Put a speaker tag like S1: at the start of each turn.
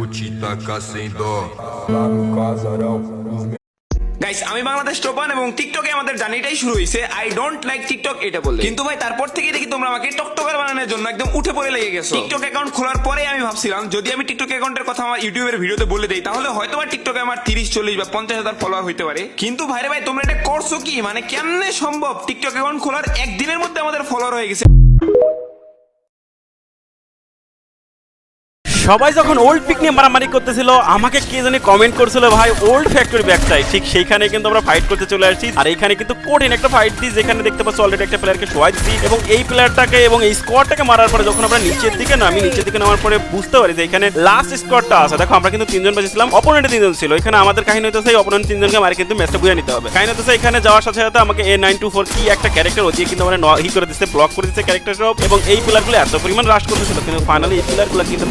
S1: vou te tacar sem dó.
S2: Lá no casarão, os
S3: guys আমি বাংলাদেশ টপান এবং টিকটকে আমাদের জার্নিটাই শুরু হয়েছে আই ডোন্ট লাইক টিকটক এটা বলে, কিন্তু ভাই তারপর থেকে দেখি তোমরা আমাকে টকটকার বানানোর জন্য একদম উঠে পড়ে লেগে গেছো। টিকটক অ্যাকাউন্ট খোলার পরে আমি ভাবছিলাম যদি আমি টিকটক অ্যাকাউন্টের কথা আমার ইউটিউবের ভিডিওতে বলে দেই তাহলে হয়তো বা টিকটকে আমার 30-40 বা 50,000 ফলোয়ার হইতে পারে, কিন্তু ভাইরে ভাই তোমরা এটা করছো কি? মানে কেমনে সম্ভব টিকটক অ্যাকাউন্ট খোলার একদিনের মধ্যে আমাদের ফলোয়ার হয়ে গেছে।
S4: সবাই যখন ওল্ড পিক নিয়ে মারামারি করতেছিল আমাকে কে জানি কমেন্ট করছিল ভাই ওল্ড ফ্যাক্টরি ব্যাক চাই, ঠিক সেইখানে কিন্তু আমরা ফাইট করতে চলে আসছি। আর এইখানে কিন্তু কঠিন একটা ফাইট দিই, যেখানে দেখতে পাচ্ছ অলরেডি একটা প্লেয়ারকে শোয়াই দিচ্ছি এবং এই প্লেয়ারটাকে এবং এই স্কোয়াডটাকে মারার পরে যখন আমরা নিচের দিকে নামার পরে বুঝতে পারি যে এখানে লাস্ট স্কোয়াডটা আছে। দেখো আমরা কিন্তু 3 জন বেঁচেছিলাম, অপোনেন্টে 3 জন ছিল। এখানে আমাদের কাহিনী হতেছে এই অপোনেন্ট 3 জনকে মারি কিন্তু ম্যাচটা বুঝে নিতে হবে। কাহিনী হতেছে এখানে যাওয়ার সাথে সাথে আমাকে A924 কি একটা ক্যারেক্টার ও দিয়ে কিন্তু আমরা হি করে দিচ্ছে, ব্লক করে দিচ্ছে ক্যারেক্টার সব, এবং এই প্লেয়ারগুলো এত পরিমাণ রাশ করতেছিল কিন্তু ফাইনালি এই প্লেয়ারগুলো কিন্তু